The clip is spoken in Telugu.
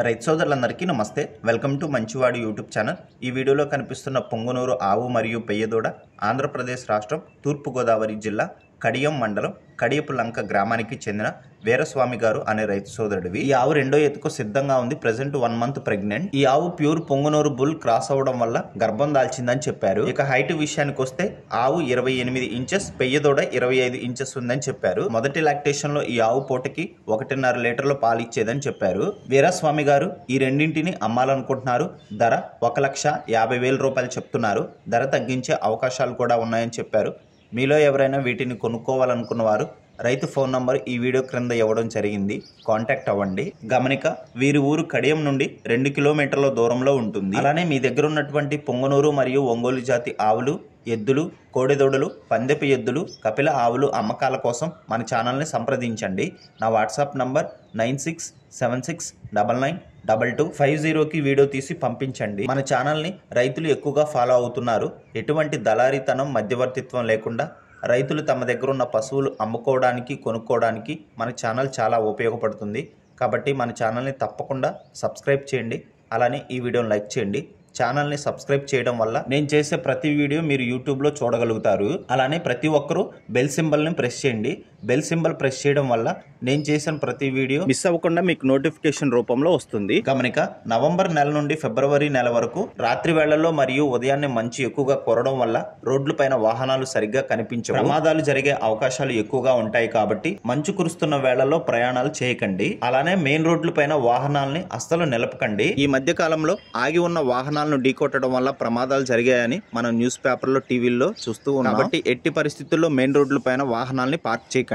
రైతు సోదరులందరికీ నమస్తే. వెల్కమ్ టు మంచివాడు యూట్యూబ్ ఛానల్. ఈ వీడియోలో కనిపిస్తున్న పొంగునూరు ఆవు మరియు పెయ్యదూడ ఆంధ్రప్రదేశ్ రాష్ట్రం తూర్పుగోదావరి జిల్లా కడియం మండలం కడియపు లంక గ్రామానికి చెందిన వీరస్వామి గారు అనే రైతు సోదరుడివి. ఈ ఆవు రెండో ఎత్తుకు సిద్ధంగా ఉంది. Present 1 month pregnant. ఈ ఆవు ప్యూర్ పొంగునూరు బుల్ క్రాస్ అవ్వడం వల్ల గర్భం దాల్చిందని చెప్పారు. ఇక హైట్ విషయానికి వస్తే ఆవు 28 ఇంచెస్, పెయ్యదూడ 25 ఇంచెస్ ఉందని చెప్పారు. మొదటి లాక్టేషన్ లో ఈ ఆవు పూటకి 1.5 లీటర్ల పాలు ఇచ్చేదని చెప్పారు. వీరస్వామి గారు ఈ రెండింటిని అమ్మాలనుకుంటున్నారు. ధర 1,50,000 రూపాయలు చెప్తున్నారు. ధర తగ్గించే అవకాశాలు కూడా ఉన్నాయని చెప్పారు. మీలో ఎవరైనా వీటిని కొనుక్కోవాలనుకున్న వారు రైతు ఫోన్ నంబర్ ఈ వీడియో క్రింద ఇవ్వడం జరిగింది. కాంటాక్ట్ అవ్వండి. గమనిక, వీరి ఊరు కడియం నుండి 2 కిలోమీటర్ల దూరంలో ఉంటుంది. అలానే మీ దగ్గర ఉన్నటువంటి పొంగనూరు మరియు ఒంగోలు జాతి ఆవులు, ఎద్దులు, కోడెదూడలు, పందెపు ఎద్దులు, కపిల ఆవులు అమ్మకాల కోసం మన ఛానల్ని సంప్రదించండి. నా వాట్సాప్ నంబర్ 9676992250కి వీడియో తీసి పంపించండి. మన ఛానల్ని రైతులు ఎక్కువగా ఫాలో అవుతున్నారు. ఎటువంటి దళారీతనం, మధ్యవర్తిత్వం లేకుండా రైతులు తమ దగ్గర ఉన్న పశువులు అమ్ముకోవడానికి, కొనుక్కోవడానికి మన ఛానల్ చాలా ఉపయోగపడుతుంది. కాబట్టి మన ఛానల్ని తప్పకుండా సబ్స్క్రైబ్ చేయండి. అలానే ఈ వీడియోని లైక్ చేయండి. ఛానల్ని సబ్స్క్రైబ్ చేయడం వల్ల నేను చేసే ప్రతి వీడియో మీరు యూట్యూబ్లో చూడగలుగుతారు. అలానే ప్రతి ఒక్కరూ బెల్ సింబల్ని ప్రెస్ చేయండి. బెల్ సింబల్ ప్రెస్ చేయడం వల్ల నేను చేసిన ప్రతి వీడియో మిస్ అవ్వకుండా మీకు నోటిఫికేషన్ రూపంలో వస్తుంది. గమనిక, నవంబర్ నెల నుండి ఫిబ్రవరి నెల వరకు రాత్రి వేళల్లో మరియు ఉదయాన్నే మంచు ఎక్కువగా కురవడం వల్ల రోడ్లపైన వాహనాలు సరిగ్గా కనిపించవు. ప్రమాదాలు జరిగే అవకాశాలు ఎక్కువగా ఉంటాయి. కాబట్టి మంచు కురుస్తున్న వేళల్లో ప్రయాణాలు చేయకండి. అలానే మెయిన్ రోడ్లపైన వాహనాలని అస్సలు నిలపకండి. ఈ మధ్య కాలంలో ఆగి ఉన్న వాహనాలను ఢీకొట్టడం వల్ల ప్రమాదాలు జరిగాయని మనం న్యూస్ పేపర్లో, టీవీల్లో చూస్తూ ఉన్నాం. కాబట్టి ఎట్టి పరిస్థితుల్లో మెయిన్ రోడ్లపైన వాహనాలని పార్క్ చేయకండి.